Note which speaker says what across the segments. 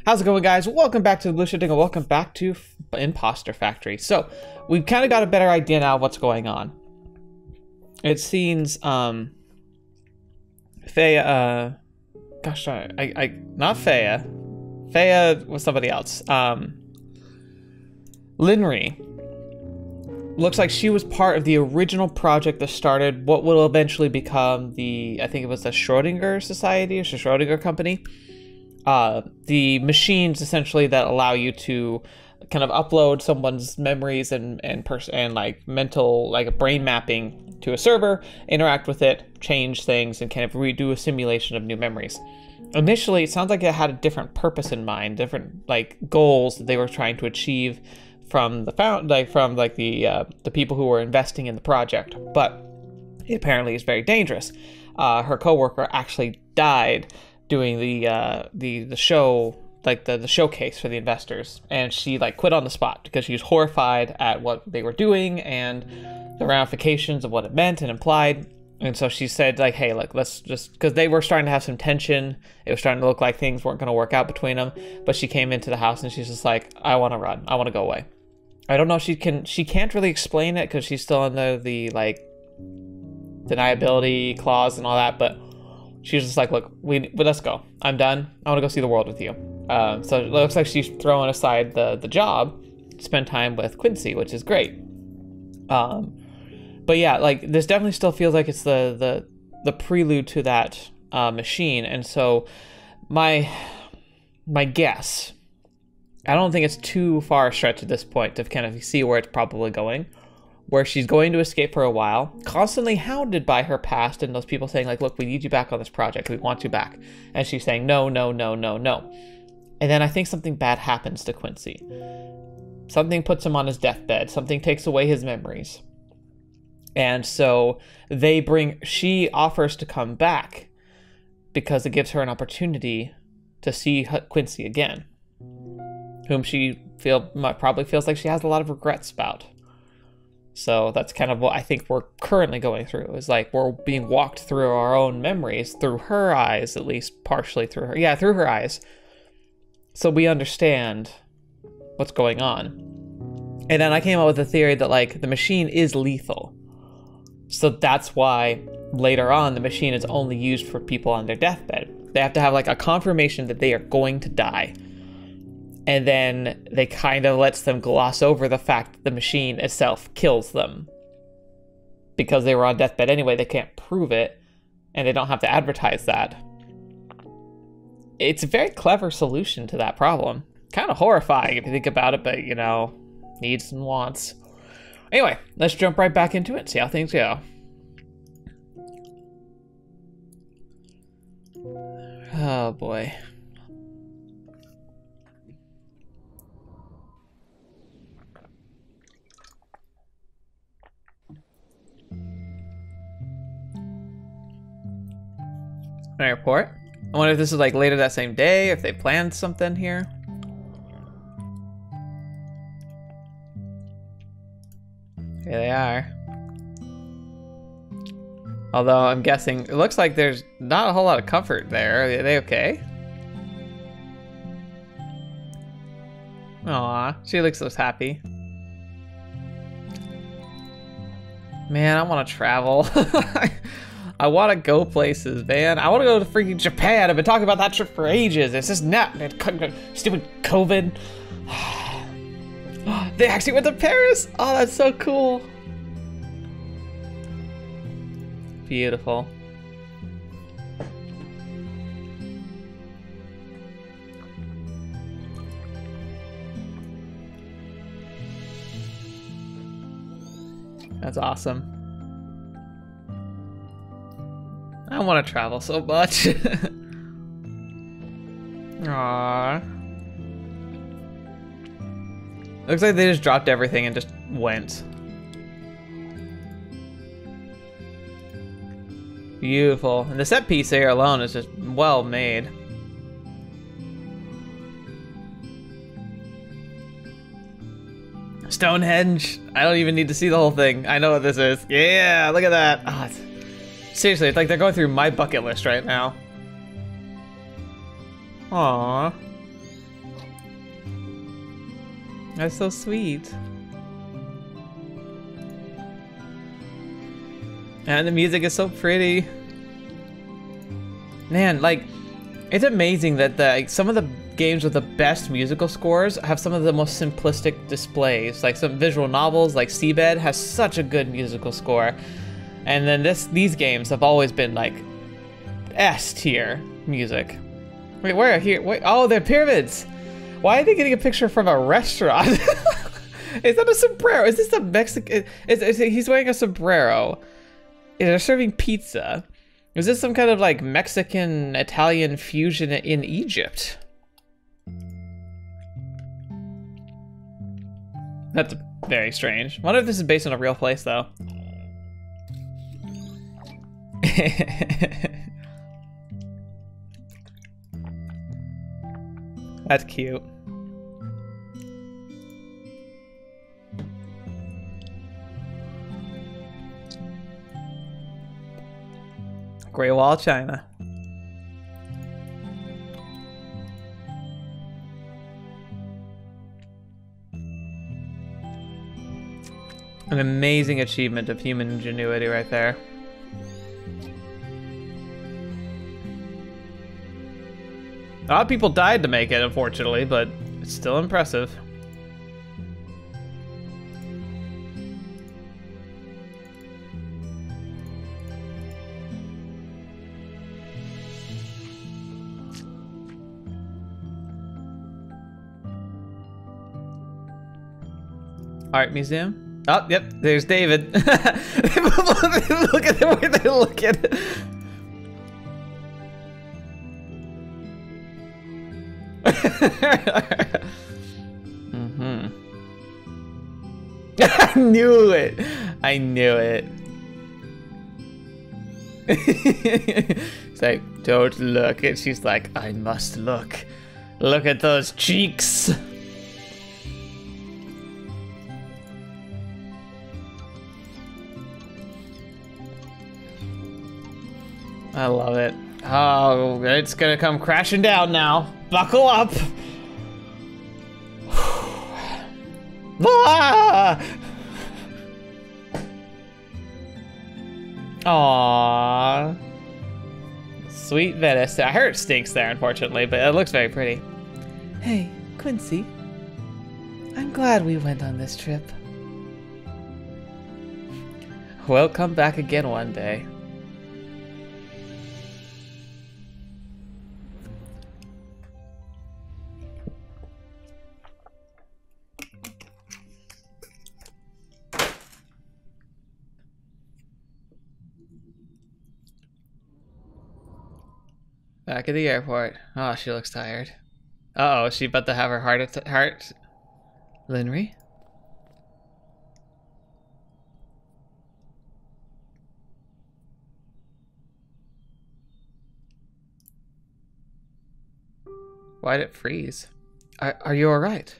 Speaker 1: How's it going, guys? Welcome back to TheBlueShifting and welcome back to Imposter Factory. So, we've kind of got a better idea now of what's going on. It seems, Faya, not Faya. Faya was somebody else. Lynri. Looks like she was part of the original project that started what will eventually become the, I think it was the Schrodinger Society, or Schrodinger Company. The machines essentially that allow you to kind of upload someone's memories and like mental, like a brain mapping to a server, interact with it, change things, and kind of redo a simulation of new memories. Initially, it sounds like it had a different purpose in mind, different like goals that they were trying to achieve from the the people who were investing in the project. But it apparently is very dangerous. Her coworker actually died doing the show, like the showcase for the investors, and she like quit on the spot because she was horrified at what they were doing and the ramifications of what it meant and implied. And so she said, like, hey, like, let's just, because they were starting to have some tension, it was starting to look like things weren't going to work out between them. But she came into the house and she's just like, I want to run, I want to go away. I don't know if she can't really explain it because she's still under the like deniability clause and all that, but she's just like, look, let's go. I'm done. I want to go see the world with you. So it looks like she's throwing aside the job to spend time with Quincy, which is great. But yeah, like this definitely still feels like it's the prelude to that machine. And so my guess, I don't think it's too far a stretch at this point to kind of see where it's probably going, where she's going to escape for a while, constantly hounded by her past and those people saying like, look, we need you back on this project, we want you back. And she's saying, no, no, no, no, no. And then I think something bad happens to Quincy. Something puts him on his deathbed, something takes away his memories. And so she offers to come back because it gives her an opportunity to see Quincy again, whom she probably feels like she has a lot of regrets about. So that's kind of what I think we're currently going through, is like we're being walked through our own memories through her eyes, at least partially through her. Yeah, through her eyes. So we understand what's going on. And then I came up with a theory that like the machine is lethal. So that's why later on the machine is only used for people on their deathbed. They have to have like a confirmation that they are going to die. And then they kind of lets them gloss over the fact that the machine itself kills them. Because they were on deathbed anyway, they can't prove it, and they don't have to advertise that. It's a very clever solution to that problem. Kind of horrifying if you think about it, but, you know, needs and wants. Anyway, let's jump right back into it and see how things go. Oh, boy. Airport. I wonder if this is like later that same day, if they planned something here. Here they are. Although I'm guessing, it looks like there's not a whole lot of comfort there. Are they okay? Aw, she looks so happy. Man, I want to travel. I want to go places, man. I want to go to freaking Japan. I've been talking about that trip for ages. It's just not stupid COVID. They actually went to Paris. Oh, that's so cool. Beautiful. That's awesome. I want to travel so much. Aww. Looks like they just dropped everything and just went. Beautiful. And the set piece here alone is just well made. Stonehenge. I don't even need to see the whole thing. I know what this is. Yeah, look at that. Oh, seriously, it's like they're going through my bucket list right now. Aww. That's so sweet. And the music is so pretty. Man, like, it's amazing that like, some of the games with the best musical scores have some of the most simplistic displays. Like some visual novels, like Seabed has such a good musical score. And then these games have always been like S tier music. Wait, where here? Wait, oh, they're pyramids. Why are they getting a picture from a restaurant? Is that a sombrero? Is this a Mexican? He's wearing a sombrero. They're serving pizza. Is this some kind of like Mexican Italian fusion in Egypt? That's very strange. I wonder if this is based on a real place though. That's cute. Great Wall of China. An amazing achievement of human ingenuity right there. A lot of people died to make it, unfortunately, but it's still impressive. Art museum. Oh, yep, there's David. Look at the way they look at it. I knew it. I knew it. It's like, don't look. And she's like, I must look. Look at those cheeks. I love it. Oh, it's gonna come crashing down now. Buckle up. Ah! Aww. Sweet Venice. I heard it stinks there, unfortunately, but it looks very pretty. Hey, Quincy. I'm glad we went on this trip. We'll come back again one day. Back at the airport. Oh, she looks tired. Uh-oh, is she about to have her heart? Lynri? Why'd it freeze? Are you alright?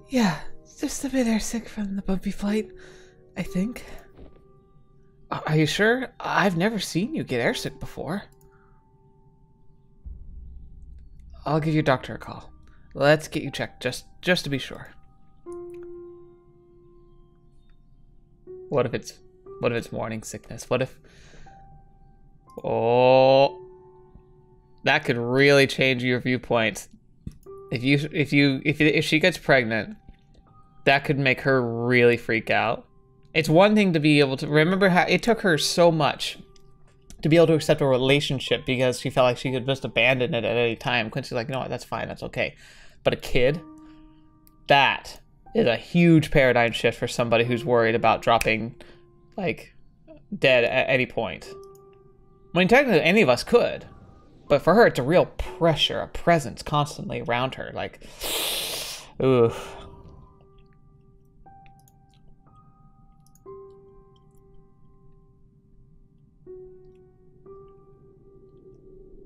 Speaker 1: Yeah, just a bit airsick from the bumpy flight, I think. Are you sure? I've never seen you get airsick before. I'll give your doctor a call. Let's get you checked, just to be sure. What if it's morning sickness? What if... Oh... That could really change your viewpoint. If she gets pregnant, that could make her really freak out. It's one thing to be able to... Remember how it took her so much to be able to accept a relationship because she felt like she could just abandon it at any time. Quincy's like, no, that's fine, that's okay. But a kid, that is a huge paradigm shift for somebody who's worried about dropping, like, dead at any point. I mean, technically, any of us could. But for her, it's a real pressure, a presence constantly around her. Like, ooh.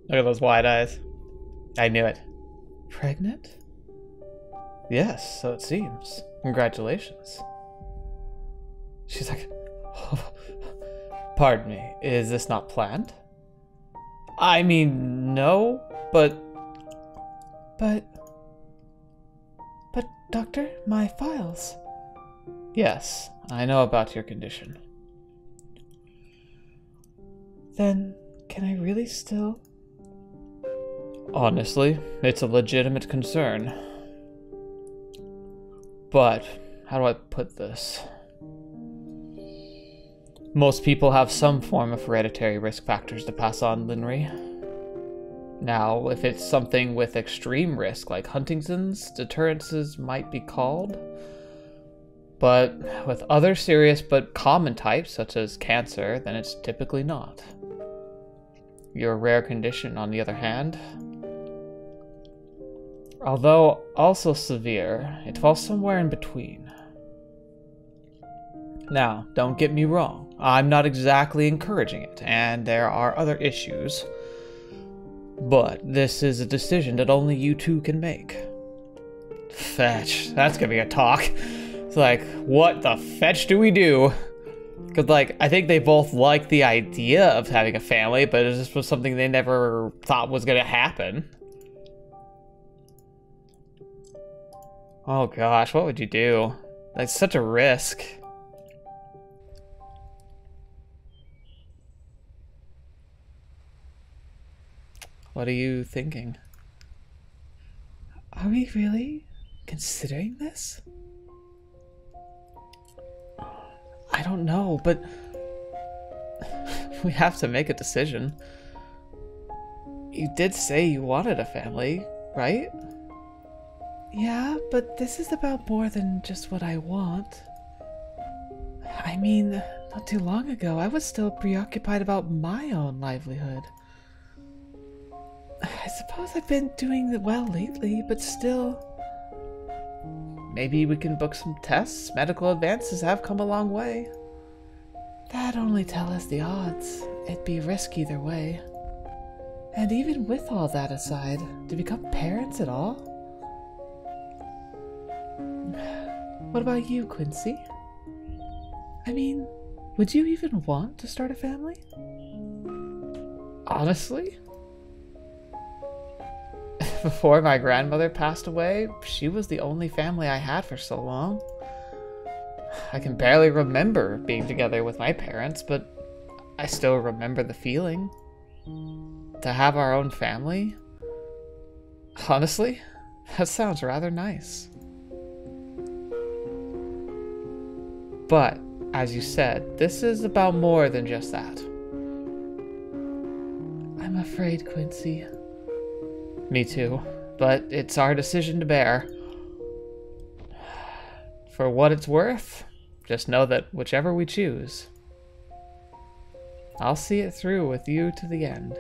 Speaker 1: Look at those wide eyes. I knew it. Pregnant? Yes, so it seems. Congratulations. She's like, oh, pardon me, is this not planned? I mean, no, but
Speaker 2: Doctor, my files.
Speaker 1: Yes, I know about your condition.
Speaker 2: Then, can I really still?
Speaker 1: Honestly, it's a legitimate concern. But, how do I put this? Most people have some form of hereditary risk factors to pass on, Lynri. Now, if it's something with extreme risk, like Huntington's, deterrences might be called. But with other serious but common types, such as cancer, then it's typically not. Your rare condition, on the other hand, although also severe, it falls somewhere in between. Now, don't get me wrong, I'm not exactly encouraging it, and there are other issues. But this is a decision that only you two can make. Fetch, that's gonna be a talk. It's like, what the fetch do we do? Because, like, I think they both like the idea of having a family, but it just was something they never thought was gonna happen. Oh gosh, what would you do? Like, such a risk. What are you thinking?
Speaker 2: Are we really considering this?
Speaker 1: I don't know, but we have to make a decision. You did say you wanted a family, right?
Speaker 2: Yeah, but this is about more than just what I want. I mean, not too long ago, I was still preoccupied about my own livelihood. I suppose I've been doing well lately, but still.
Speaker 1: Maybe we can book some tests. Medical advances have come a long way.
Speaker 2: That'd only tell us the odds. It'd be a risk either way. And even with all that aside, to become parents at all? What about you, Quincy? I mean, would you even want to start a family?
Speaker 1: Honestly? Before my grandmother passed away, she was the only family I had for so long. I can barely remember being together with my parents, but I still remember the feeling. To have our own family? Honestly, that sounds rather nice. But, as you said, this is about more than just that.
Speaker 2: I'm afraid, Quincy.
Speaker 1: Me too, but it's our decision to bear. For what it's worth, just know that whichever we choose, I'll see it through with you to the end.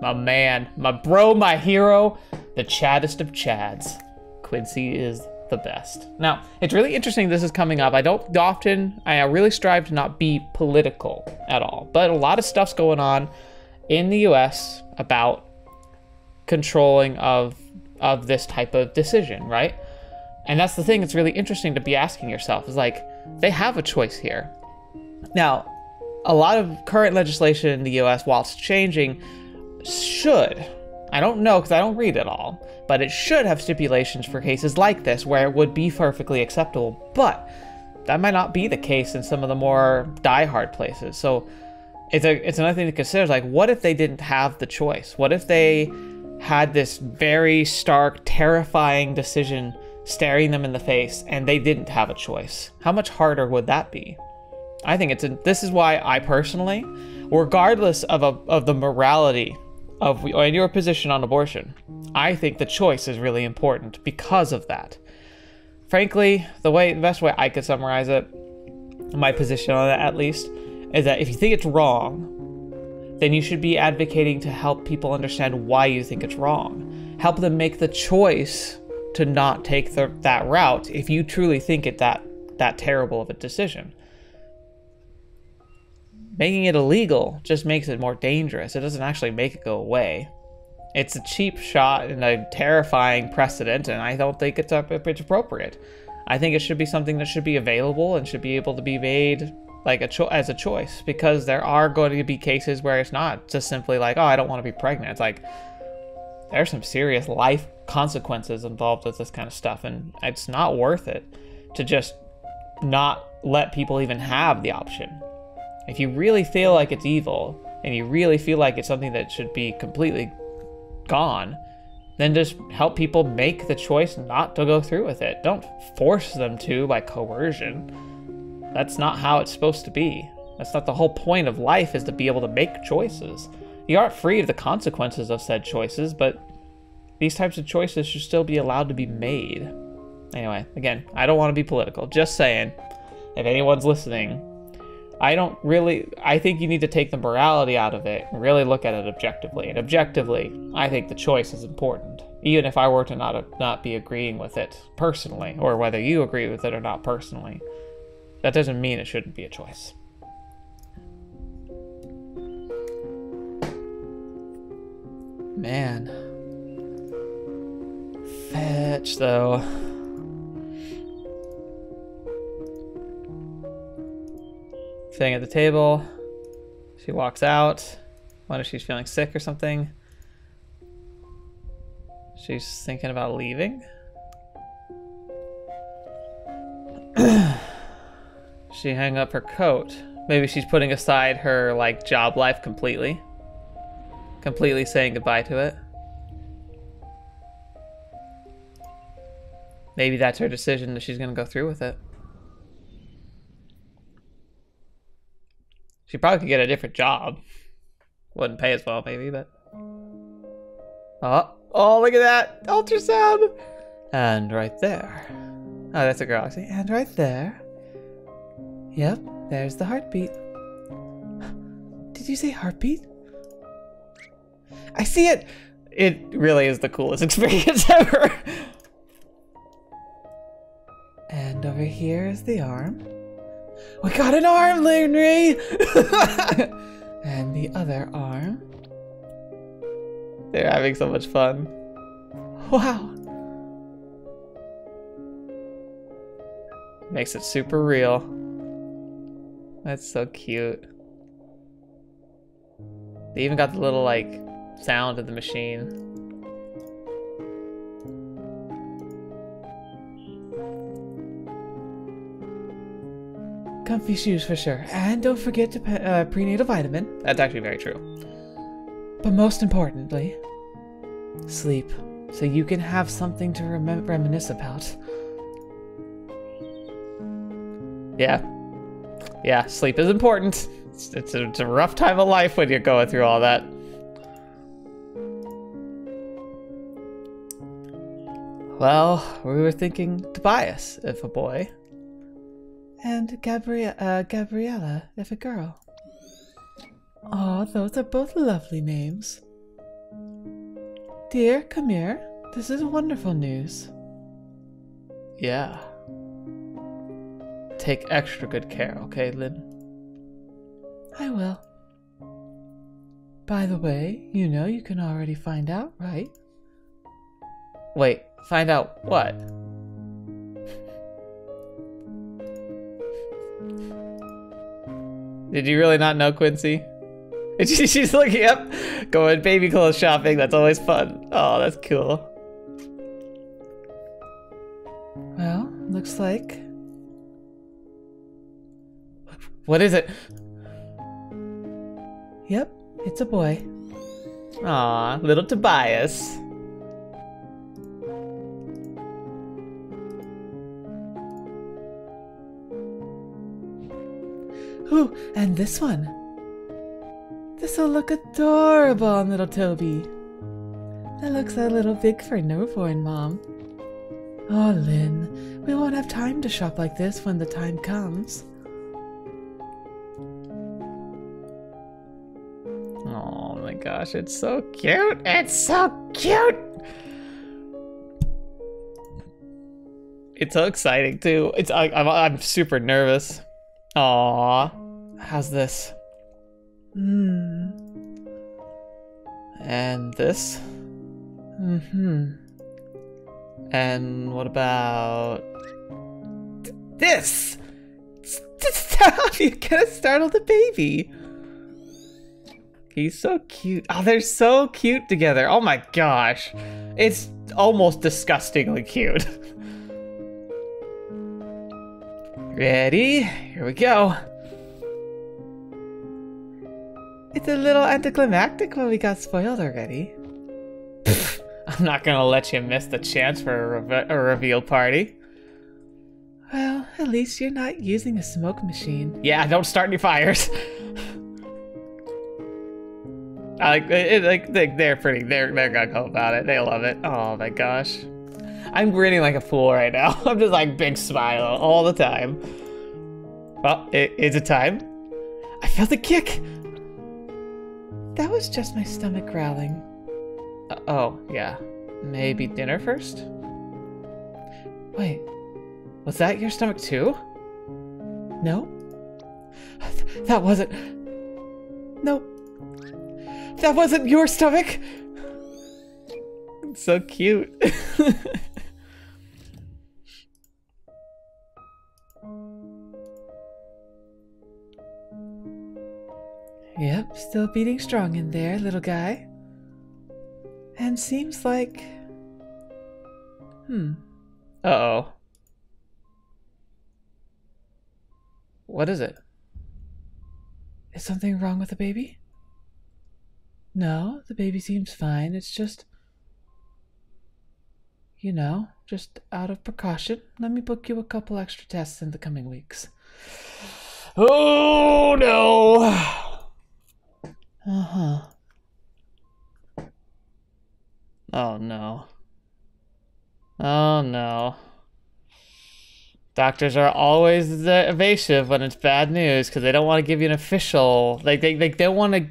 Speaker 1: My man, my bro, my hero, the chaddest of chads. Quincy is the best. Now, it's really interesting this is coming up. I really strive to not be political at all, but a lot of stuff's going on in the US about controlling of this type of decision, right? And that's the thing that's really interesting to be asking yourself is like, they have a choice here. Now, a lot of current legislation in the US, while it's changing, should, I don't know because I don't read it all, but it should have stipulations for cases like this where it would be perfectly acceptable, but that might not be the case in some of the more diehard places. So it's another thing to consider, like, what if they didn't have the choice? What if they had this very stark, terrifying decision staring them in the face and they didn't have a choice? How much harder would that be? I think this is why I personally, regardless of the morality of your position on abortion, I think the choice is really important because of that. Frankly, the best way I could summarize it, my position on it at least, is that if you think it's wrong, then you should be advocating to help people understand why you think it's wrong. Help them make the choice to not take that route if you truly think it that terrible of a decision. Making it illegal just makes it more dangerous. It doesn't actually make it go away. It's a cheap shot and a terrifying precedent, and I don't think it's appropriate. I think it should be something that should be available and should be able to be made like as a choice, because there are going to be cases where it's not just simply like, oh, I don't want to be pregnant. It's like there's some serious life consequences involved with this kind of stuff, and it's not worth it to just not let people even have the option. If you really feel like it's evil, and you really feel like it's something that should be completely gone, then just help people make the choice not to go through with it. Don't force them to by coercion. That's not how it's supposed to be. That's not the whole point of life, is to be able to make choices. You aren't free of the consequences of said choices, but these types of choices should still be allowed to be made. Anyway, again, I don't want to be political. Just saying, if anyone's listening, I think you need to take the morality out of it and really look at it objectively. And objectively, I think the choice is important. Even if I were to not be agreeing with it personally, or whether you agree with it or not personally, that doesn't mean it shouldn't be a choice. Man. Fetch, though. Sitting at the table. She walks out. Wonder if she's feeling sick or something. She's thinking about leaving. She hung up her coat. Maybe she's putting aside her, like, job life completely. Completely saying goodbye to it. Maybe that's her decision, that she's gonna go through with it. She probably could get a different job. Wouldn't pay as well, maybe, but... Oh, look at that! Ultrasound! And right there. Oh, that's a girl. And right there. Yep, there's the heartbeat.
Speaker 2: Did you say heartbeat?
Speaker 1: I see it! It really is the coolest experience ever.
Speaker 2: And over here is the arm. We got an arm, Lynri! And the other arm.
Speaker 1: They're having so much fun.
Speaker 2: Wow.
Speaker 1: Makes it super real. That's so cute. They even got the little, like, sound of the machine.
Speaker 2: Comfy shoes for sure. And don't forget to prenatal vitamin.
Speaker 1: That's actually very true.
Speaker 2: But most importantly, sleep. So you can have something to reminisce about.
Speaker 1: Yeah. Yeah, sleep is important. It's a rough time of life when you're going through all that. Well, we were thinking Tobias, if a boy.
Speaker 2: And Gabriella, if a girl. Aw, those are both lovely names. Dear, come here. This is wonderful news.
Speaker 1: Yeah. Take extra good care, okay, Lynn?
Speaker 2: I will. By the way, you know you can already find out, right?
Speaker 1: Wait, find out what? Did you really not know, Quincy? She's looking up, going baby clothes shopping. That's always fun. Oh, that's cool.
Speaker 2: Well, looks like...
Speaker 1: What is it?
Speaker 2: Yep, it's a boy.
Speaker 1: Aw, little Tobias.
Speaker 2: Ooh, and this one. This'll look adorable on little Toby. That looks a little big for a newborn, Mom. Oh, Lynn, we won't have time to shop like this when the time comes.
Speaker 1: Oh my gosh, it's so cute. It's so cute. It's so exciting too. I'm super nervous. Aw, how's this? And this? And what about this? Stop! You're gonna startle the baby. He's so cute. Oh, they're so cute together. Oh my gosh. It's almost disgustingly cute. Ready? Here we go.
Speaker 2: It's a little anticlimactic when we got spoiled already.
Speaker 1: I'm not gonna let you miss the chance for a reveal party.
Speaker 2: Well, at least you're not using a smoke machine.
Speaker 1: Yeah, don't start any fires. I like it. They're gonna go about it. They love it. Oh my gosh, I'm grinning like a fool right now. I'm just like big smile all the time. Well, it's a time. I felt the kick.
Speaker 2: That was just my stomach growling.
Speaker 1: Oh yeah, maybe dinner first.
Speaker 2: Wait,
Speaker 1: was that your stomach too?
Speaker 2: no, that wasn't. Nope. That wasn't your stomach!
Speaker 1: It's so cute.
Speaker 2: Yep, still beating strong in there, little guy. And seems like...
Speaker 1: Uh-oh. What is it?
Speaker 2: Is something wrong with the baby? No, the baby seems fine. It's just, you know, just out of precaution. Let me book you a couple extra tests in the coming weeks.
Speaker 1: Oh, no.
Speaker 2: Uh-huh.
Speaker 1: Oh, no. Oh, no. Doctors are always evasive when it's bad news because they don't want to give you an official, like, they don't want to.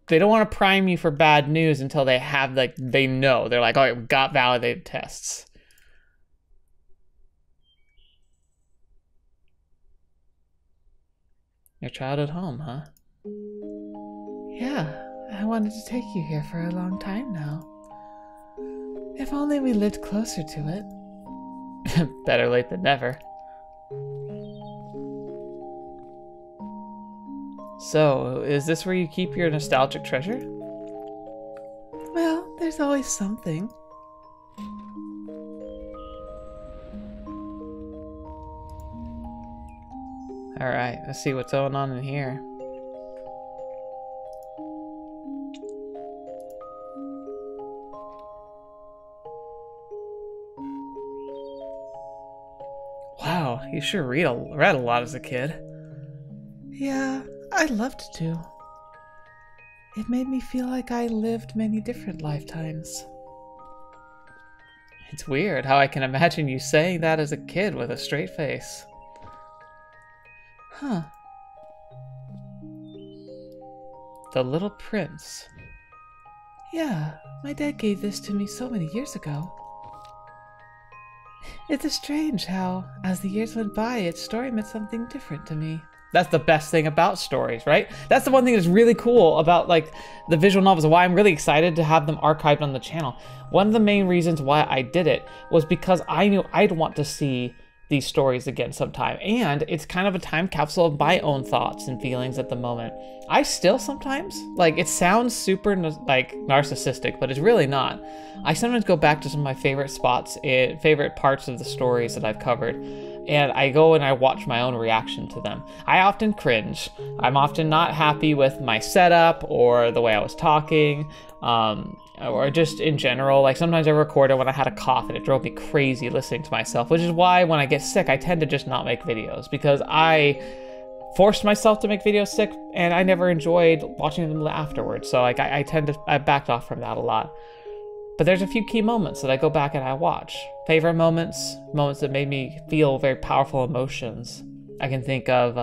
Speaker 1: They don't want to prime you for bad news until they have, like, they know. They're like, all right, we got validated tests. Your childhood home, huh?
Speaker 2: Yeah, I wanted to take you here for a long time now. If only we lived closer to it.
Speaker 1: Better late than never. So, is this where you keep your nostalgic treasure?
Speaker 2: Well, there's always something.
Speaker 1: Alright, let's see what's going on in here. Wow, you sure read a lot as a kid.
Speaker 2: Yeah, I loved to. It made me feel like I lived many different lifetimes.
Speaker 1: It's weird how I can imagine you saying that as a kid with a straight face.
Speaker 2: Huh.
Speaker 1: The Little Prince.
Speaker 2: Yeah, my dad gave this to me so many years ago. It's strange how, as the years went by, its story meant something different to me.
Speaker 1: That's the best thing about stories, right? That's the one thing that's really cool about, like, the visual novels, why I'm really excited to have them archived on the channel. One of the main reasons why I did it was because I knew I'd want to see these stories again sometime. And it's kind of a time capsule of my own thoughts and feelings at the moment. I still sometimes, like, it sounds super like narcissistic, but it's really not. I sometimes go back to some of my favorite spots, favorite parts of the stories that I've covered, and I go and I watch my own reaction to them. I often cringe. I'm often not happy with my setup or the way I was talking, or just in general. Like, sometimes I recorded when I had a cough and it drove me crazy listening to myself, which is why when I get sick, I tend to just not make videos, because I forced myself to make videos sick and I never enjoyed watching them afterwards. So like I backed off from that a lot. But there's a few key moments that I go back and I watch. Favorite moments that made me feel very powerful emotions. I can think of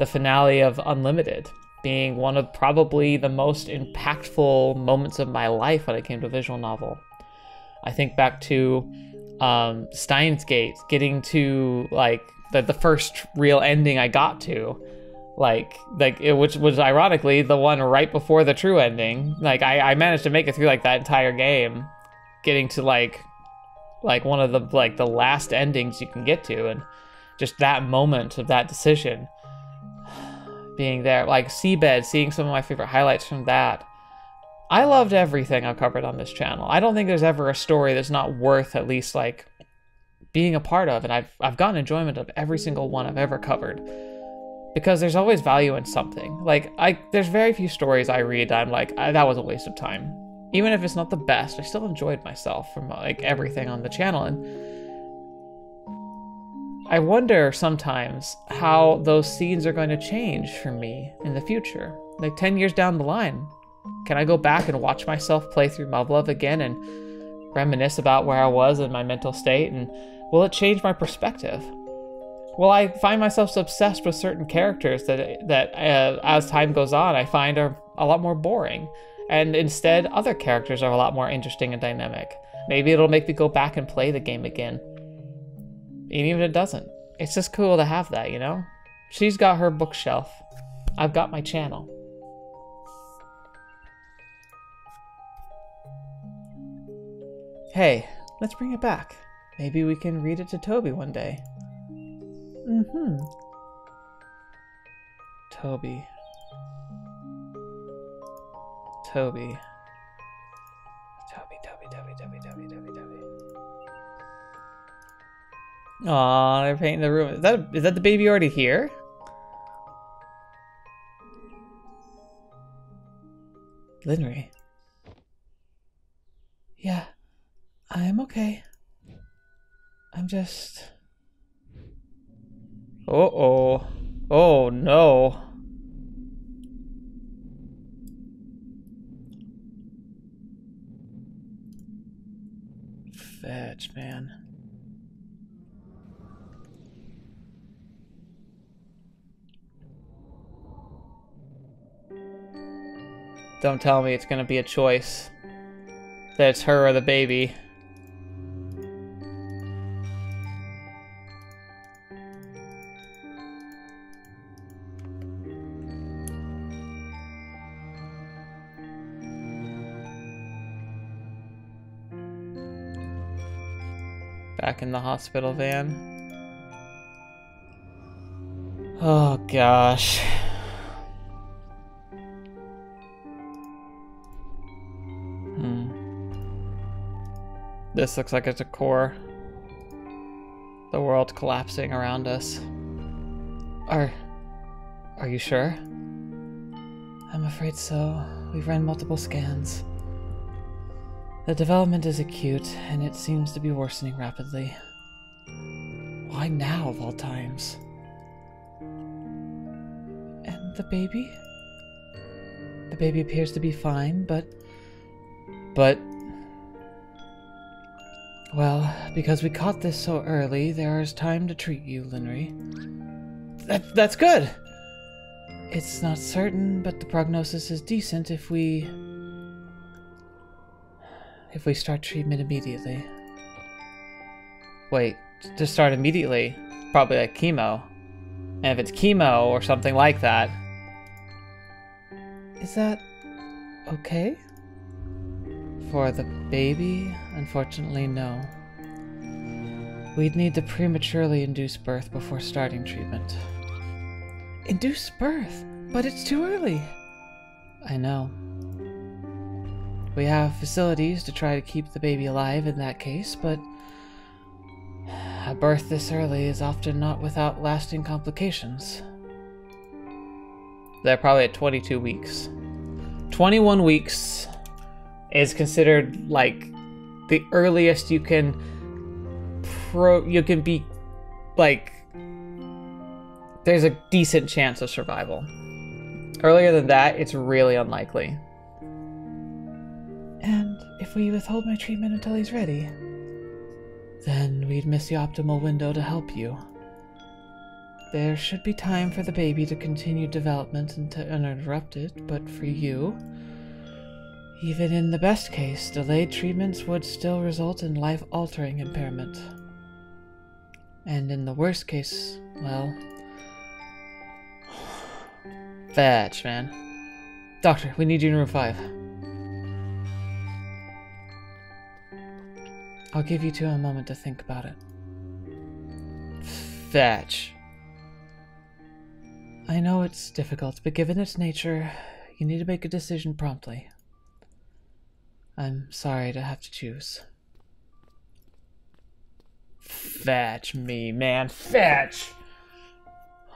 Speaker 1: the finale of Unlimited being one of probably the most impactful moments of my life when it came to a visual novel. I think back to Steins Gate, getting to like the first real ending I got to, which was ironically the one right before the true ending. Like I managed to make it through like that entire game, getting to like one of the last endings you can get to, and just that moment of that decision being there. Like Seabed, seeing some of my favorite highlights from that. I loved everything I've covered on this channel. I don't think there's ever a story that's not worth at least like being a part of, and I've gotten enjoyment of every single one I've ever covered. Because there's always value in something. Like, there's very few stories I read that I'm like, that was a waste of time. Even if it's not the best, I still enjoyed myself from like everything on the channel. And I wonder sometimes how those scenes are going to change for me in the future. Like 10 years down the line, can I go back and watch myself play through Muv-Luv again and reminisce about where I was in my mental state? And will it change my perspective? Will I find myself so obsessed with certain characters that as time goes on, I find are a lot more boring? And instead, other characters are a lot more interesting and dynamic. Maybe it'll make me go back and play the game again. Even if it doesn't. It's just cool to have that, you know? She's got her bookshelf. I've got my channel. Hey, let's bring it back. Maybe we can read it to Toby one day. Toby. Aw, they're painting the room. Is that the baby already here? Lynri. Yeah, I'm okay. I'm just... Uh-oh. Oh, no. Fetch, man. Don't tell me it's gonna be a choice. That it's her or the baby. Back in the hospital van. Oh gosh. This looks like it's a core. The world collapsing around us. Are you sure? I'm afraid so. We've run multiple scans. The development is acute, and it seems to be worsening rapidly. Why now, of all times? And the baby? The baby appears to be fine, but... Well, because we caught this so early, there is time to treat you, Lynri. That's good! It's not certain, but the prognosis is decent if we start treatment immediately. Wait, to start immediately? Probably like chemo. And if it's chemo or something like that... Is that okay? For the baby, unfortunately, no. We'd need to prematurely induce birth before starting treatment. Induce birth? But it's too early! I know. We have facilities to try to keep the baby alive in that case, but a birth this early is often not without lasting complications. They're probably at 22 weeks. 21 weeks is considered like the earliest you can be like, there's a decent chance of survival. Earlier than that, it's really unlikely. And if we withhold my treatment until he's ready, then we'd miss the optimal window to help you. There should be time for the baby to continue development uninterrupted, but for you, even in the best case, delayed treatments would still result in life-altering impairment. And in the worst case, well... Fetch, man. Doctor, we need you in room 5. I'll give you two a moment to think about it. Fetch.
Speaker 2: I know it's difficult, but given its nature, you need to make a decision promptly. I'm sorry to have to choose.
Speaker 1: Fetch me, man. Fetch!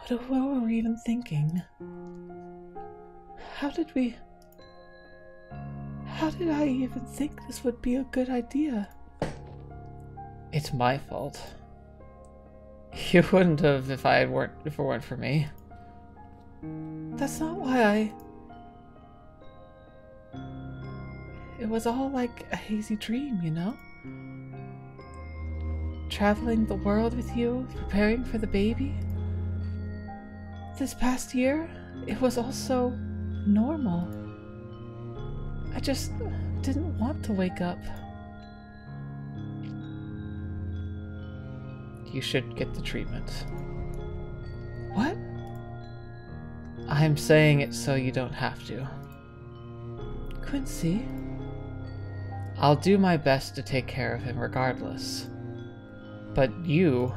Speaker 2: What were we even thinking? How did I even think this would be a good idea?
Speaker 1: It's my fault. You wouldn't have if it weren't for me.
Speaker 2: That's not why It was all like a hazy dream, you know? Traveling the world with you, preparing for the baby. This past year, it was all so normal. I just didn't want to wake up.
Speaker 1: You should get the treatment.
Speaker 2: What?
Speaker 1: I'm saying it so you don't have to.
Speaker 2: Quincy?
Speaker 1: I'll do my best to take care of him regardless. But you...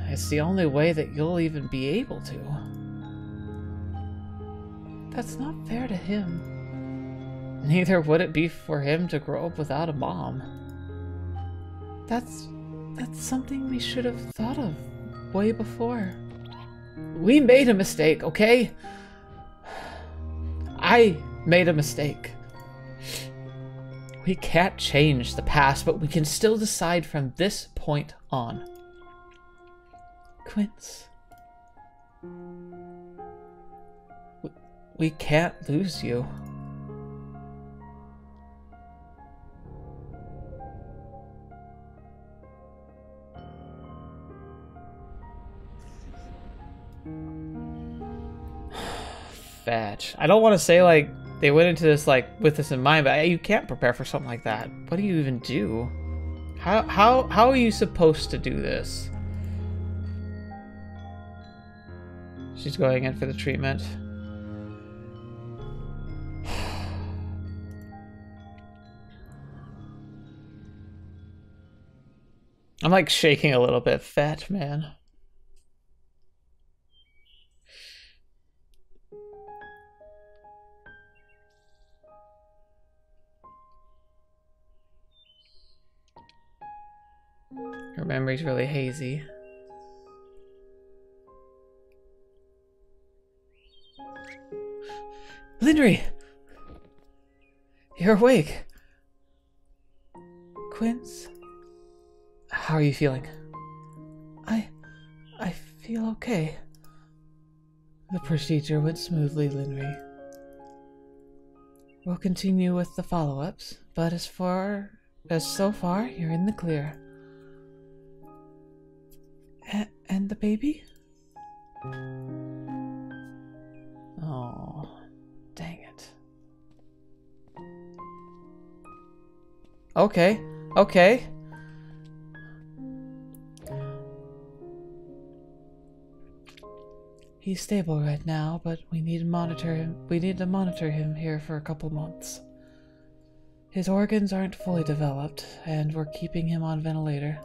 Speaker 1: it's the only way that you'll even be able to.
Speaker 2: That's not fair to him.
Speaker 1: Neither would it be for him to grow up without a mom.
Speaker 2: That's something we should have thought of way before.
Speaker 1: We made a mistake, okay? I made a mistake. We can't change the past, but we can still decide from this point on.
Speaker 2: Quince.
Speaker 1: We can't lose you. Fetch. I don't want to say like they went into this like with this in mind, but you can't prepare for something like that. What do you even do? How are you supposed to do this? She's going in for the treatment. I'm like shaking a little bit. Fetch, man. Her memory's really hazy.
Speaker 2: Lynri!
Speaker 1: You're awake.
Speaker 2: Quince?
Speaker 1: How are you feeling?
Speaker 2: I feel okay. The procedure went smoothly, Lynri. We'll continue with the follow-ups, but so far, you're in the clear. And the baby?
Speaker 1: Oh, dang it. Okay.
Speaker 2: He's stable right now, but we need to monitor him here for a couple months. His organs aren't fully developed, and we're keeping him on ventilator.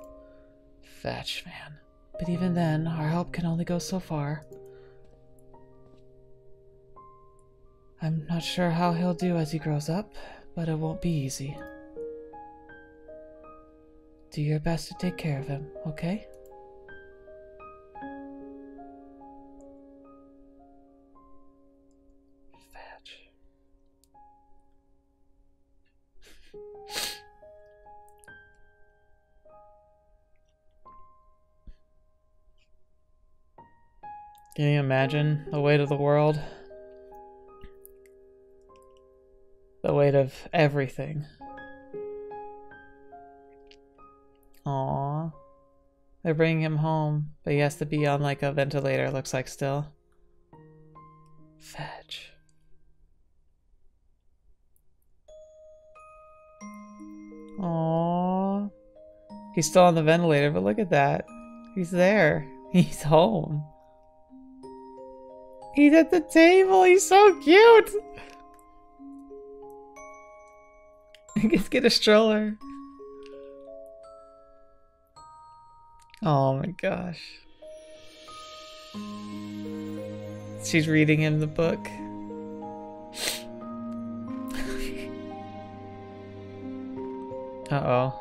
Speaker 1: Fetch, man.
Speaker 2: But even then, our help can only go so far. I'm not sure how he'll do as he grows up, but it won't be easy. Do your best to take care of him, okay?
Speaker 1: Fetch. Can you imagine the weight of the world? The weight of everything. Aww. They're bringing him home, but he has to be on like a ventilator, it looks like still. Fetch. Aww. He's still on the ventilator, but look at that. He's there. He's home. He's at the table. He's so cute. Let's get a stroller. Oh my gosh. She's reading him the book. Uh-oh.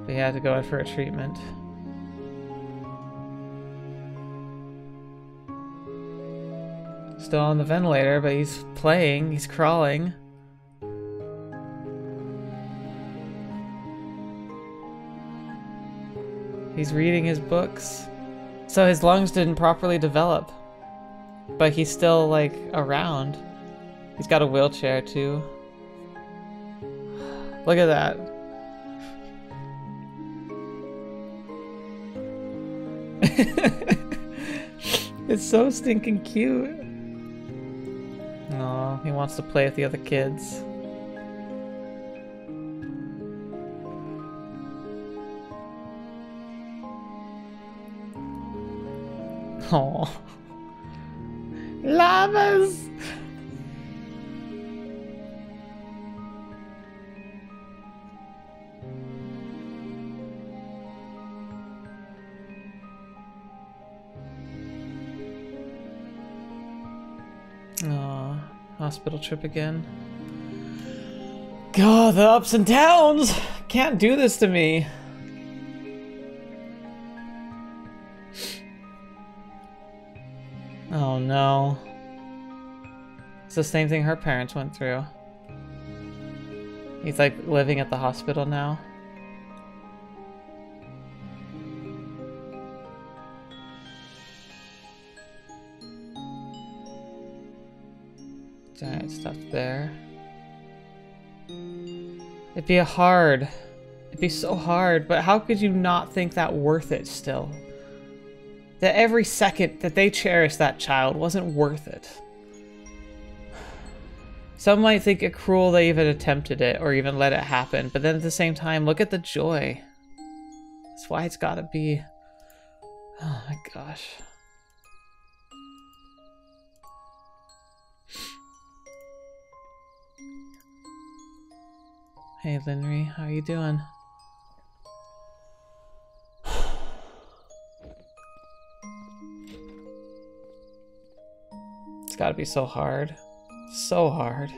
Speaker 1: We had to go in for a treatment. Still on the ventilator, but he's playing, he's crawling. He's reading his books. So his lungs didn't properly develop. But he's still, like, around. He's got a wheelchair, too. Look at that. It's so stinking cute. Aw, he wants to play with the other kids. Aw. Llamas! Aw, hospital trip again. God, the ups and downs! Can't do this to me. Oh no. It's the same thing her parents went through. He's like living at the hospital now. Giant stuff there. It'd be hard. It'd be so hard, but how could you not think that worth it still? That every second that they cherished that child wasn't worth it. Some might think it cruel they even attempted it or even let it happen, but then at the same time, look at the joy. That's why it's gotta be. Oh my gosh. Hey Lynri, how you doing? It's gotta be so hard. So hard.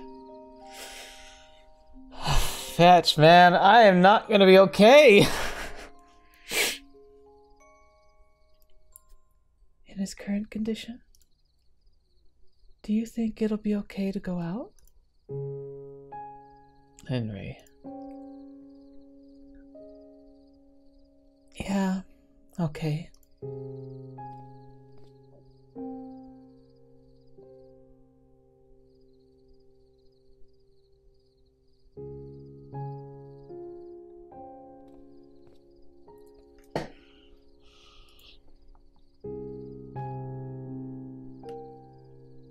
Speaker 1: Fetch, man, I am not gonna be okay.
Speaker 2: In his current condition, do you think it'll be okay to go out?
Speaker 1: Lynri.
Speaker 2: Yeah, okay.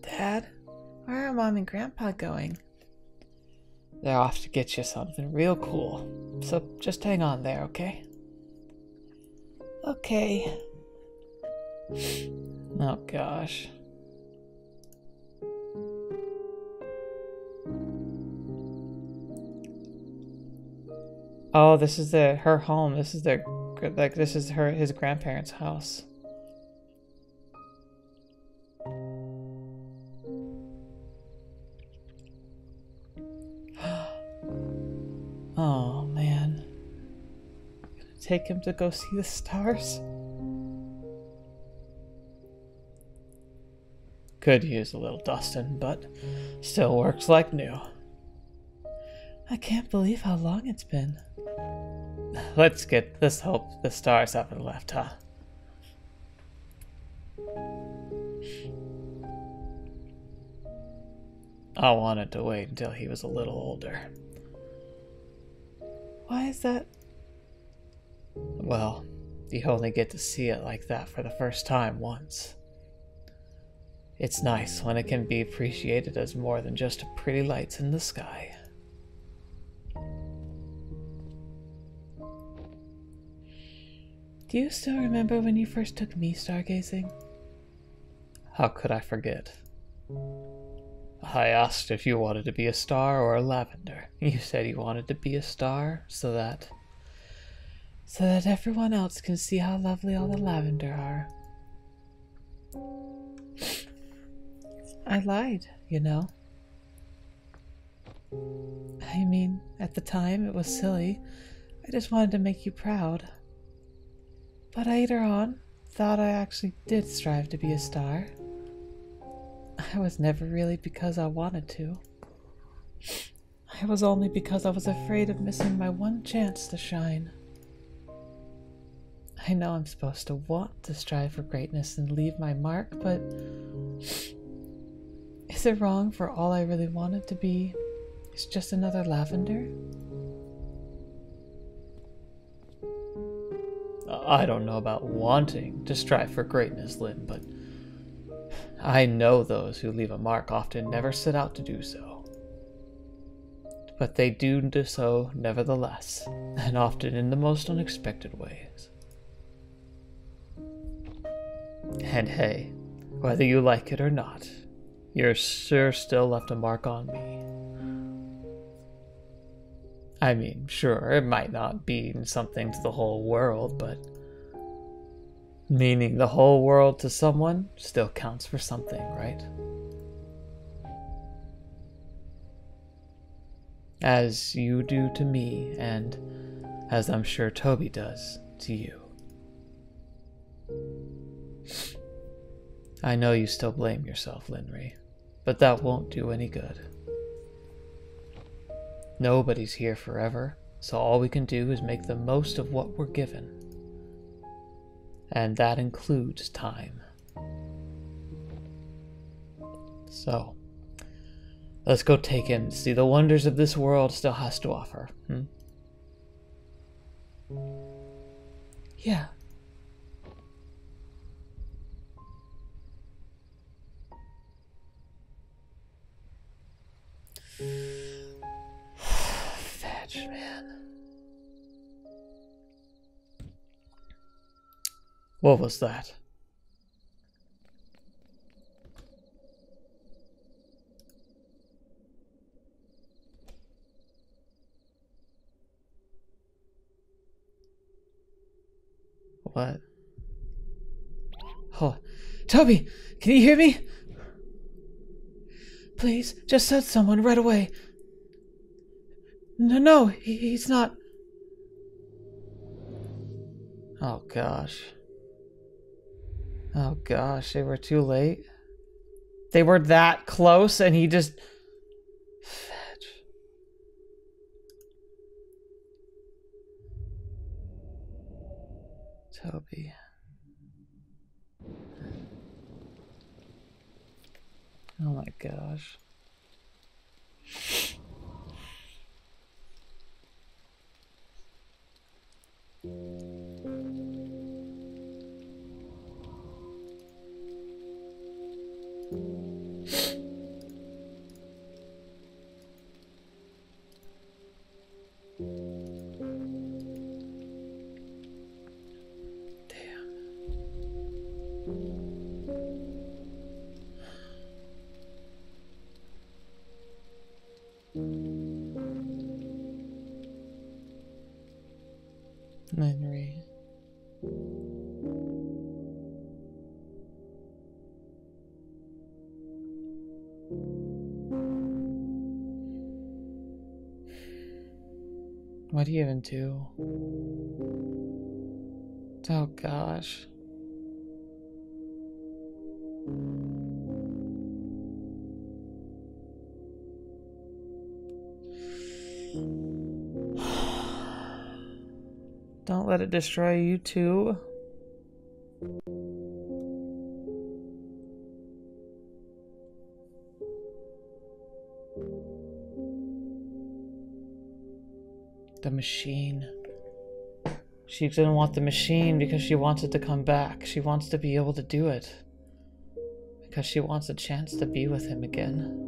Speaker 2: Dad, where are Mom and Grandpa going?
Speaker 1: They're off to get you something real cool. So just hang on there, okay?
Speaker 2: Okay.
Speaker 1: Oh gosh. Oh, this is her home. This is their, like, this is his grandparents' house. Oh man. Gonna take him to go see the stars? Could use a little dusting, but still works like new.
Speaker 2: I can't believe how long it's been.
Speaker 1: Let's hope the stars haven't left, huh? I wanted to wait until he was a little older.
Speaker 2: Why is that?
Speaker 1: Well, you only get to see it like that for the first time once. It's nice when it can be appreciated as more than just pretty lights in the sky.
Speaker 2: Do you still remember when you first took me stargazing?
Speaker 1: How could I forget? I asked if you wanted to be a star or a lavender. You said you wanted to be a star so that
Speaker 2: everyone else can see how lovely all the lavender are. I lied, you know. I mean, at the time it was silly. I just wanted to make you proud. But later on, thought I actually did strive to be a star. I was never really because I wanted to. It was only because I was afraid of missing my one chance to shine. I know I'm supposed to want to strive for greatness and leave my mark, but is it wrong for all I really wanted to be is just another lavender?
Speaker 1: I don't know about wanting to strive for greatness, Lynn, but I know those who leave a mark often never set out to do so. But they do so nevertheless, and often in the most unexpected ways. And hey, whether you like it or not, you're sure still left a mark on me. I mean, sure, it might not mean something to the whole world, but meaning the whole world to someone still counts for something, right? As you do to me, and as I'm sure Toby does to you. I know you still blame yourself, Lynri, but that won't do any good. Nobody's here forever, so all we can do is make the most of what we're given. And that includes time. So, let's go take in and see the wonders of this world still has to offer.
Speaker 2: Yeah.
Speaker 1: Fetch, man. What was that? What?
Speaker 2: Oh, Toby, can you hear me? Please, just send someone right away. No, he's not.
Speaker 1: Oh gosh. Oh gosh, they were too late. They were that close and he just... Fetch. Toby. Oh my gosh. Lynri. What do you even do? Oh gosh. Don't let it destroy you too. The machine. She didn't want the machine because she wants it to come back. She wants to be able to do it. Because she wants a chance to be with him again.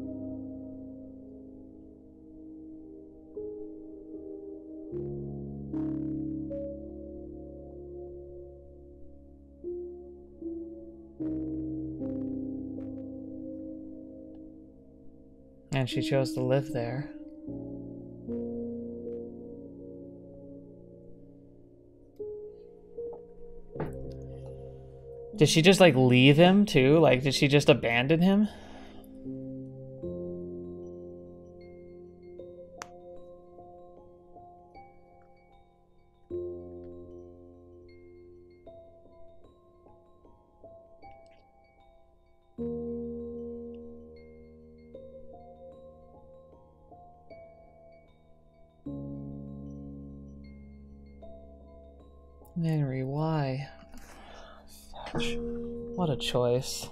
Speaker 1: And she chose to live there. Did she just, like, leave him, too? Like, did she just abandon him? Lynri, why? What a choice.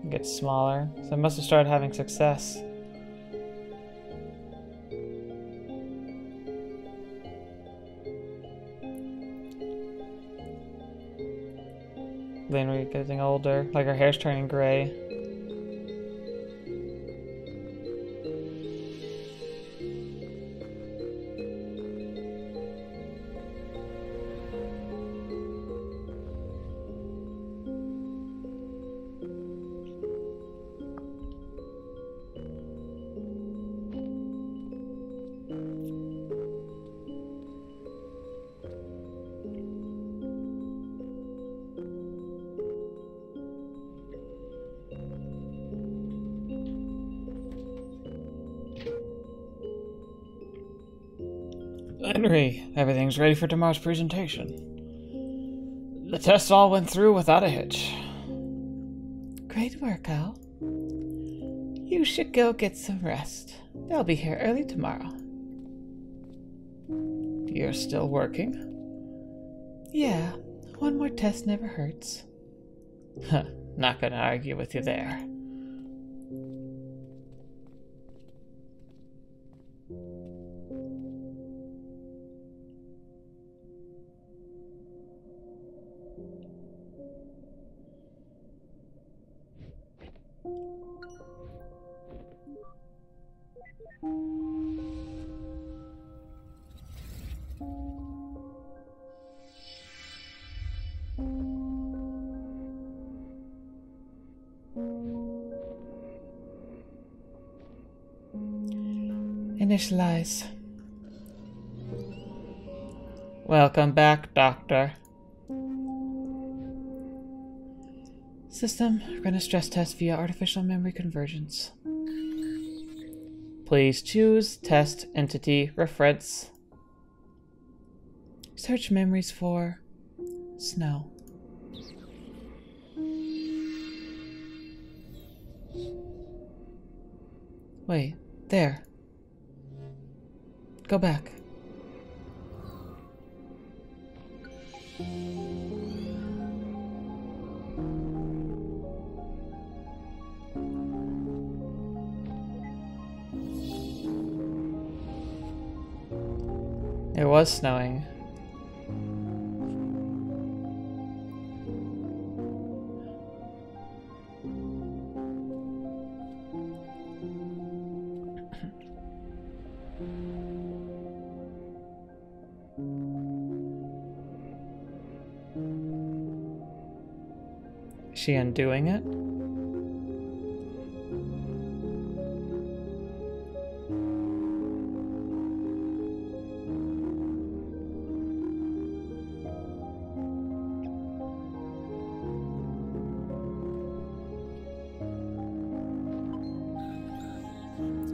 Speaker 1: It gets smaller, so I must have started having success. Lynri getting older, like her hair's turning gray. Lynri, everything's ready for tomorrow's presentation. The tests all went through without a hitch.
Speaker 2: Great work, Al. You should go get some rest. They'll be here early tomorrow.
Speaker 1: You're still working?
Speaker 2: Yeah, one more test never hurts.
Speaker 1: Not gonna argue with you there.
Speaker 2: Initialize.
Speaker 1: Welcome back, Doctor.
Speaker 2: System, run a stress test via artificial memory convergence.
Speaker 1: Please choose test entity reference.
Speaker 2: Search memories for snow. Wait, there. Go back.
Speaker 1: It was snowing. Is she undoing it?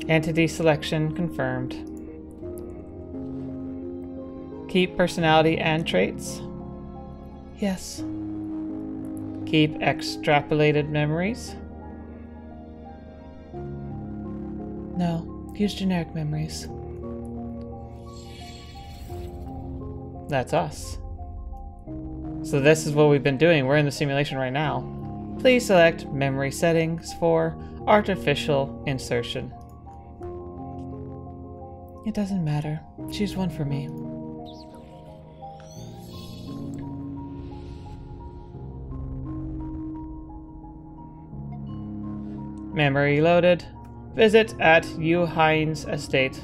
Speaker 1: Entity selection confirmed. Keep personality and traits.
Speaker 2: Yes.
Speaker 1: Keep extrapolated memories.
Speaker 2: No. Use generic memories.
Speaker 1: That's us. So this is what we've been doing. We're in the simulation right now. Please select memory settings for artificial insertion.
Speaker 2: It doesn't matter. Choose one for me.
Speaker 1: Memory loaded. Visit at U. Hines Estate.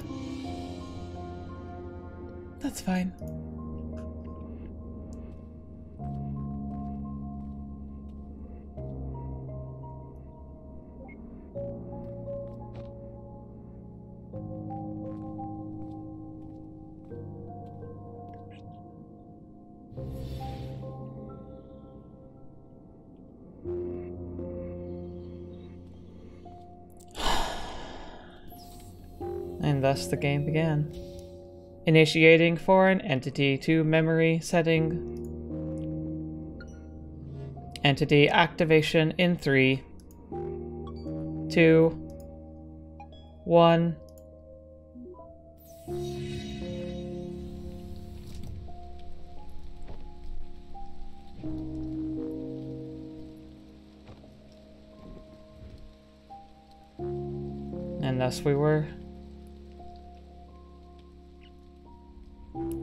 Speaker 2: That's fine.
Speaker 1: And thus the game began. Initiating foreign entity to memory setting. Entity activation in 3, 2, 1. And thus we were.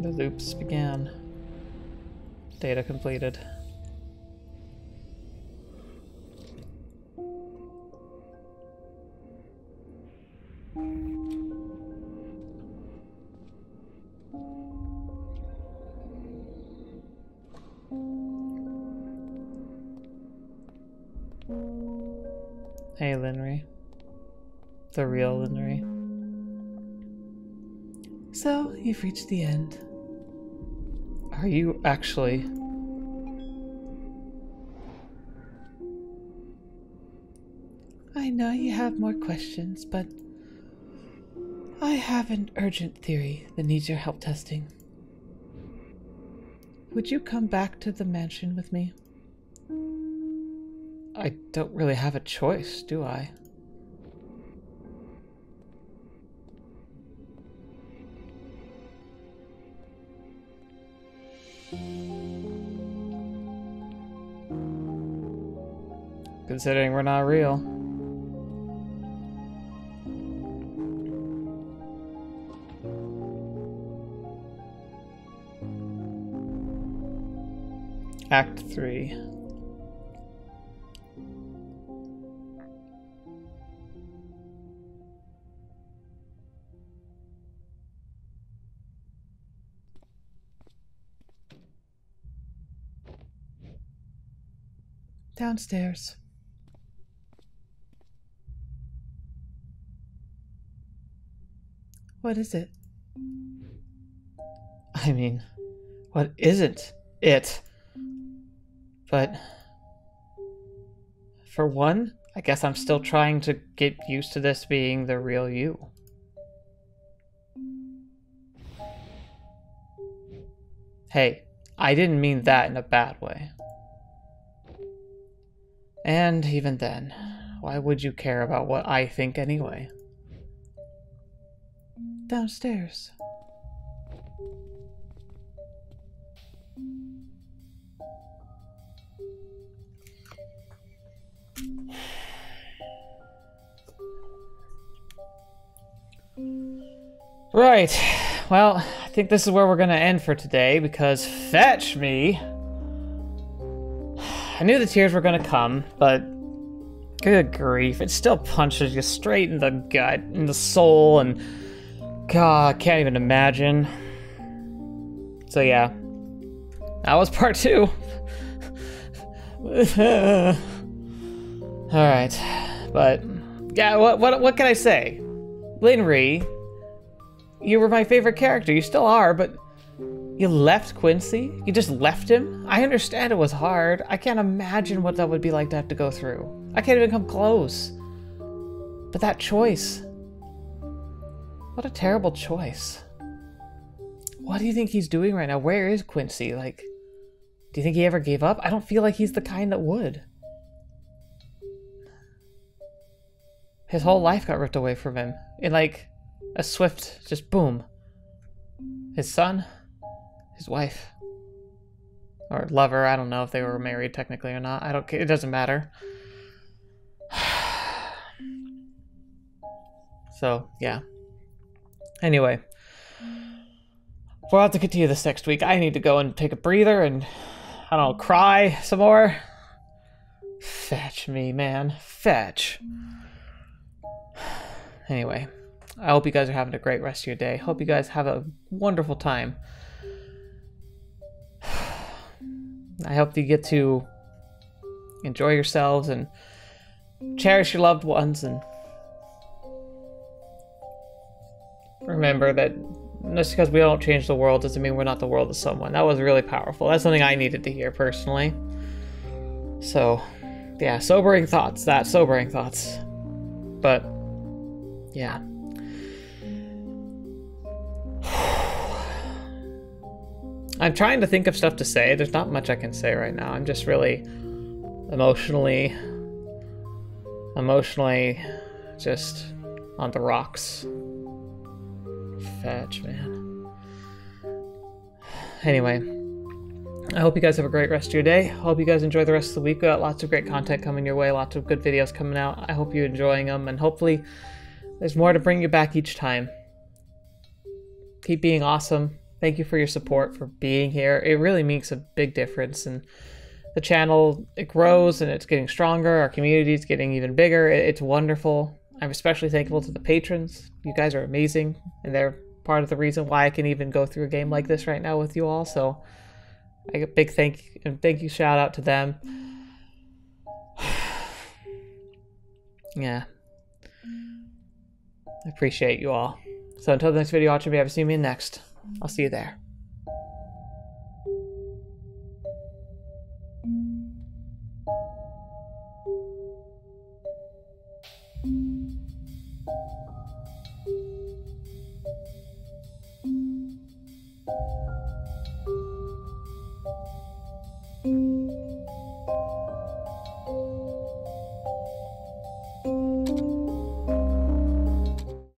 Speaker 1: The loops began. Data completed. Hey, Lynri. The real Lynri.
Speaker 2: So, you've reached the end.
Speaker 1: Are you actually?
Speaker 2: I know you have more questions, but I have an urgent theory that needs your help testing. Would you come back to the mansion with me?
Speaker 1: I don't really have a choice, do I? Considering we're not real. Act 3.
Speaker 2: Downstairs. What is it?
Speaker 1: I mean, what isn't it? But for one, I guess I'm still trying to get used to this being the real you. Hey, I didn't mean that in a bad way. And even then, why would you care about what I think anyway?
Speaker 2: Downstairs.
Speaker 1: Right. Well, I think this is where we're gonna end for today, because fetch me! I knew the tears were gonna come, but good grief, it still punches you straight in the gut, in the soul, and God, I can't even imagine. So yeah, that was part 2. Alright, but yeah, what can I say? Lynri, you were my favorite character, you still are, but you left Quincy? You just left him? I understand it was hard. I can't imagine what that would be like to have to go through. I can't even come close. But that choice. What a terrible choice. What do you think he's doing right now? Where is Quincy? Like, do you think he ever gave up? I don't feel like he's the kind that would. His whole life got ripped away from him. In like a swift, just boom. His son, his wife, or lover, I don't know if they were married technically or not. I don't care, it doesn't matter. So, yeah. Anyway, we'll have to continue this next week. I need to go and take a breather and, I don't know, cry some more. Fetch me, man. Fetch. Anyway, I hope you guys are having a great rest of your day. Hope you guys have a wonderful time. I hope you get to enjoy yourselves and cherish your loved ones, and remember that just because we don't change the world doesn't mean we're not the world to someone. That was really powerful. That's something I needed to hear personally. So, yeah, sobering thoughts. Sobering thoughts. But, yeah. I'm trying to think of stuff to say. There's not much I can say right now. I'm just really emotionally just on the rocks. Fetch, man. Anyway, I hope you guys have a great rest of your day. Hope you guys enjoy the rest of the week. We got lots of great content coming your way, lots of good videos coming out. I hope you're enjoying them, and hopefully there's more to bring you back each time. Keep being awesome. Thank you for your support, for being here. It really makes a big difference, and the channel, it grows and it's getting stronger. Our community is getting even bigger. It's wonderful. I'm especially thankful to the patrons. You guys are amazing, and they're part of the reason why I can even go through a game like this right now with you all. So I get a big thank you shout out to them. Yeah. I appreciate you all. So until the next video, watch me. Have seen me next. I'll see you there.